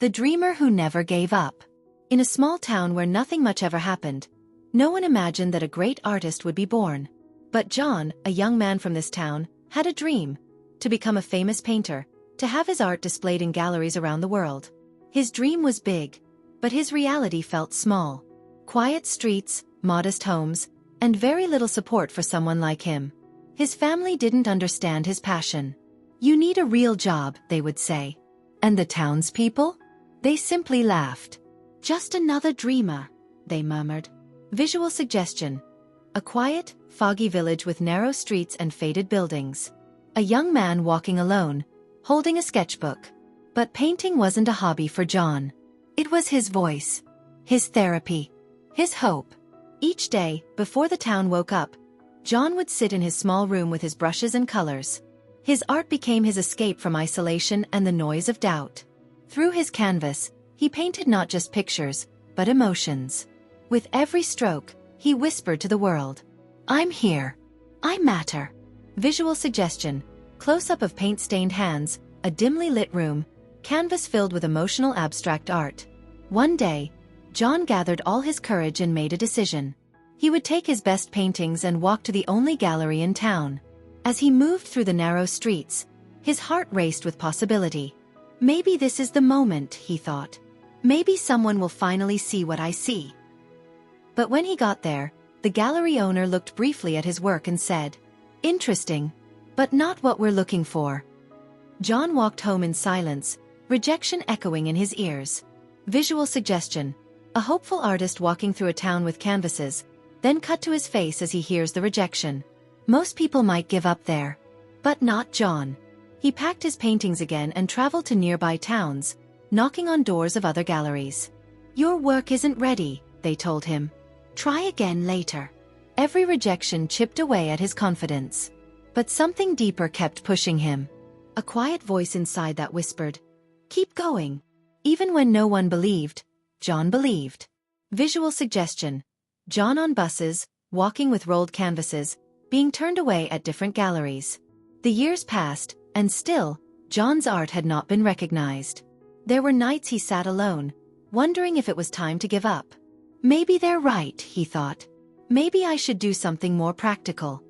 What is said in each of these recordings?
The dreamer who never gave up. In a small town where nothing much ever happened, no one imagined that a great artist would be born. But John, a young man from this town, had a dream: to become a famous painter, to have his art displayed in galleries around the world. His dream was big, but his reality felt small. Quiet streets, modest homes, and very little support for someone like him. His family didn't understand his passion. "You need a real job," they would say. And the townspeople? They simply laughed. "Just another dreamer," they murmured. Visual suggestion. A quiet, foggy village with narrow streets and faded buildings. A young man walking alone, holding a sketchbook. But painting wasn't a hobby for John. It was his voice, his therapy, his hope. Each day, before the town woke up, John would sit in his small room with his brushes and colors. His art became his escape from isolation and the noise of doubt. Through his canvas, he painted not just pictures, but emotions. With every stroke, he whispered to the world, "I'm here. I matter." Visual suggestion. Close-up of paint-stained hands, a dimly lit room, canvas filled with emotional abstract art. One day, John gathered all his courage and made a decision. He would take his best paintings and walk to the only gallery in town. As he moved through the narrow streets, his heart raced with possibility. "Maybe this is the moment," he thought. "Maybe someone will finally see what I see." But when he got there, the gallery owner looked briefly at his work and said, "Interesting, but not what we're looking for." John walked home in silence, rejection echoing in his ears. Visual suggestion. A hopeful artist walking through a town with canvases, then cut to his face as he hears the rejection. Most people might give up there. But not John. He packed his paintings again and traveled to nearby towns, knocking on doors of other galleries. "Your work isn't ready," they told him. "Try again later." Every rejection chipped away at his confidence. But something deeper kept pushing him. A quiet voice inside that whispered, "Keep going." Even when no one believed, John believed. Visual suggestion. John on buses, walking with rolled canvases, being turned away at different galleries. The years passed, and still, John's art had not been recognized. There were nights he sat alone, wondering if it was time to give up. "Maybe they're right," he thought. "Maybe I should do something more practical."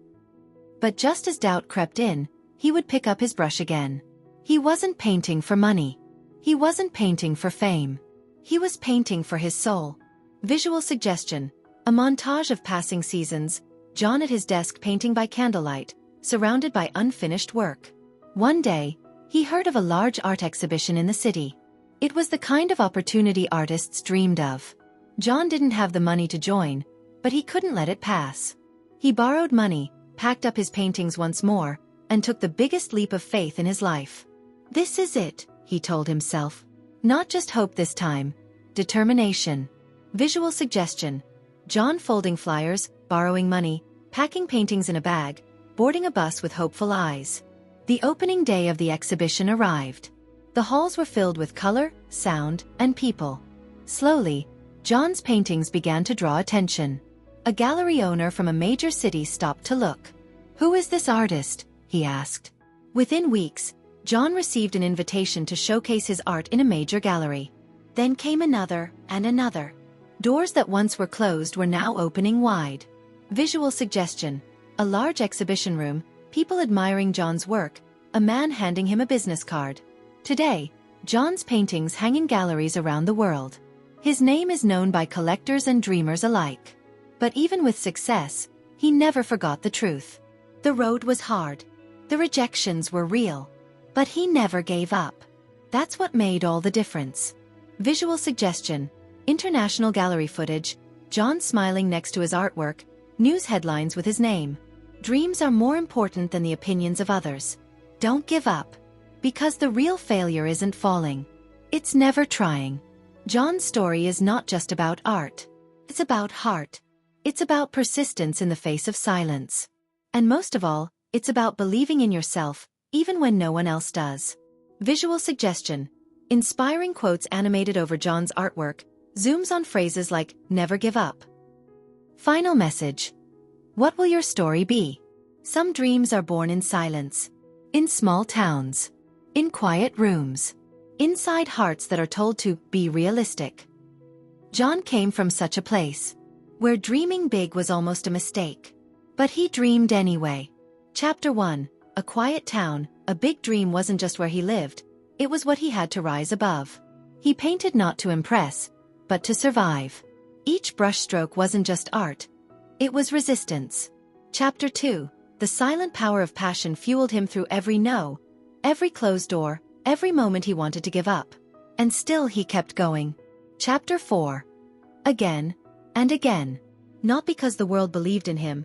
But just as doubt crept in, he would pick up his brush again. He wasn't painting for money. He wasn't painting for fame. He was painting for his soul. Visual suggestion. A montage of passing seasons, John at his desk painting by candlelight, surrounded by unfinished work. One day, he heard of a large art exhibition in the city. It was the kind of opportunity artists dreamed of. John didn't have the money to join, but he couldn't let it pass. He borrowed money, packed up his paintings once more, and took the biggest leap of faith in his life. "This is it," he told himself. Not just hope this time, determination. Visual suggestion. John folding flyers, borrowing money, packing paintings in a bag, boarding a bus with hopeful eyes. The opening day of the exhibition arrived. The halls were filled with color, sound, and people. Slowly, John's paintings began to draw attention. A gallery owner from a major city stopped to look. "Who is this artist?" he asked. Within weeks, John received an invitation to showcase his art in a major gallery. Then came another, and another. Doors that once were closed were now opening wide. Visual suggestion. A large exhibition room, people admiring John's work, a man handing him a business card. Today, John's paintings hang in galleries around the world. His name is known by collectors and dreamers alike. But even with success, he never forgot the truth. The road was hard. The rejections were real. But he never gave up. That's what made all the difference. Visual suggestion. International gallery footage, John smiling next to his artwork, news headlines with his name. Dreams are more important than the opinions of others. Don't give up. Because the real failure isn't falling. It's never trying. John's story is not just about art. It's about heart. It's about persistence in the face of silence. And most of all, it's about believing in yourself, even when no one else does. Visual suggestion. Inspiring quotes animated over John's artwork, zooms on phrases like, "Never give up." Final message. What will your story be? Some dreams are born in silence. In small towns. In quiet rooms. inside hearts that are told to be realistic. John came from such a place, where dreaming big was almost a mistake. But he dreamed anyway. Chapter 1. A quiet town. A big dream wasn't just where he lived, it was what he had to rise above. He painted not to impress, but to survive. Each brushstroke wasn't just art, it was resistance. Chapter 2. The silent power of passion fueled him through every no, every closed door, every moment he wanted to give up. And still he kept going. Chapter 4. Again and again. Not because the world believed in him,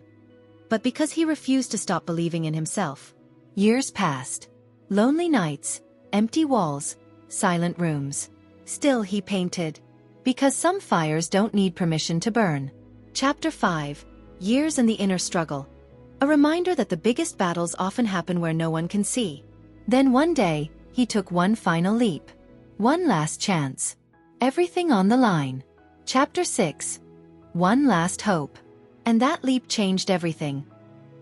but because he refused to stop believing in himself. Years passed. Lonely nights, empty walls, silent rooms. Still he painted. Because some fires don't need permission to burn. Chapter 5. Years and the inner struggle. A reminder that the biggest battles often happen where no one can see. Then one day, he took one final leap. One last chance. Everything on the line. Chapter 6. One last hope. And that leap changed everything.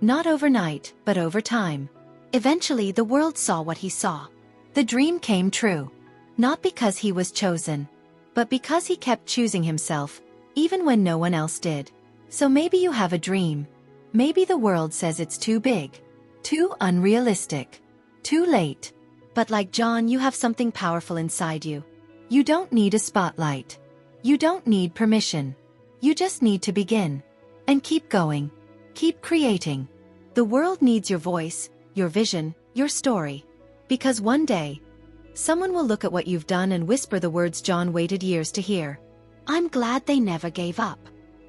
Not overnight, but over time. Eventually the world saw what he saw. The dream came true. Not because he was chosen, but because he kept choosing himself, even when no one else did. So maybe you have a dream. Maybe the world says it's too big, too unrealistic, too late. But like John, you have something powerful inside you. You don't need a spotlight. You don't need permission. You just need to begin. And keep going. Keep creating. The world needs your voice, your vision, your story. Because one day, someone will look at what you've done and whisper the words John waited years to hear. I'm glad they never gave up.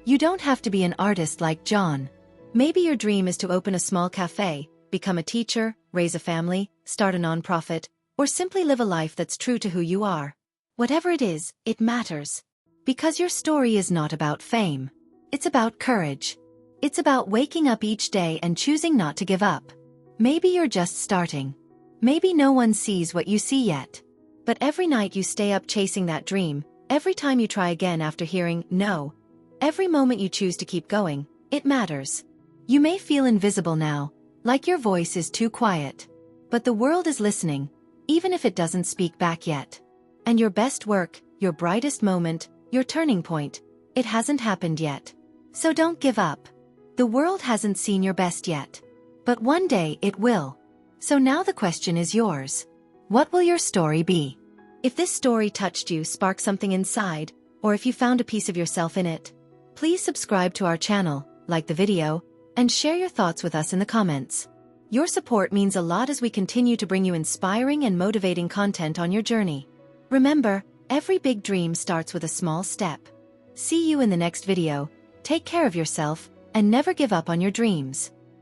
You don't have to be an artist like John. Maybe your dream is to open a small cafe, become a teacher, raise a family, start a nonprofit, or simply live a life that's true to who you are. Whatever it is, it matters. Because your story is not about fame. It's about courage. It's about waking up each day and choosing not to give up. Maybe you're just starting. Maybe no one sees what you see yet. But every night you stay up chasing that dream, every time you try again after hearing no, every moment you choose to keep going, it matters. You may feel invisible now, like your voice is too quiet. But the world is listening, even if it doesn't speak back yet. And your best work, your brightest moment, your turning point, it hasn't happened yet. So don't give up. The world hasn't seen your best yet. But one day it will. So now the question is yours. What will your story be? If this story touched you, sparked something inside, or if you found a piece of yourself in it, please subscribe to our channel, like the video, and share your thoughts with us in the comments. Your support means a lot as we continue to bring you inspiring and motivating content on your journey. Remember, every big dream starts with a small step. See you in the next video, take care of yourself, and never give up on your dreams.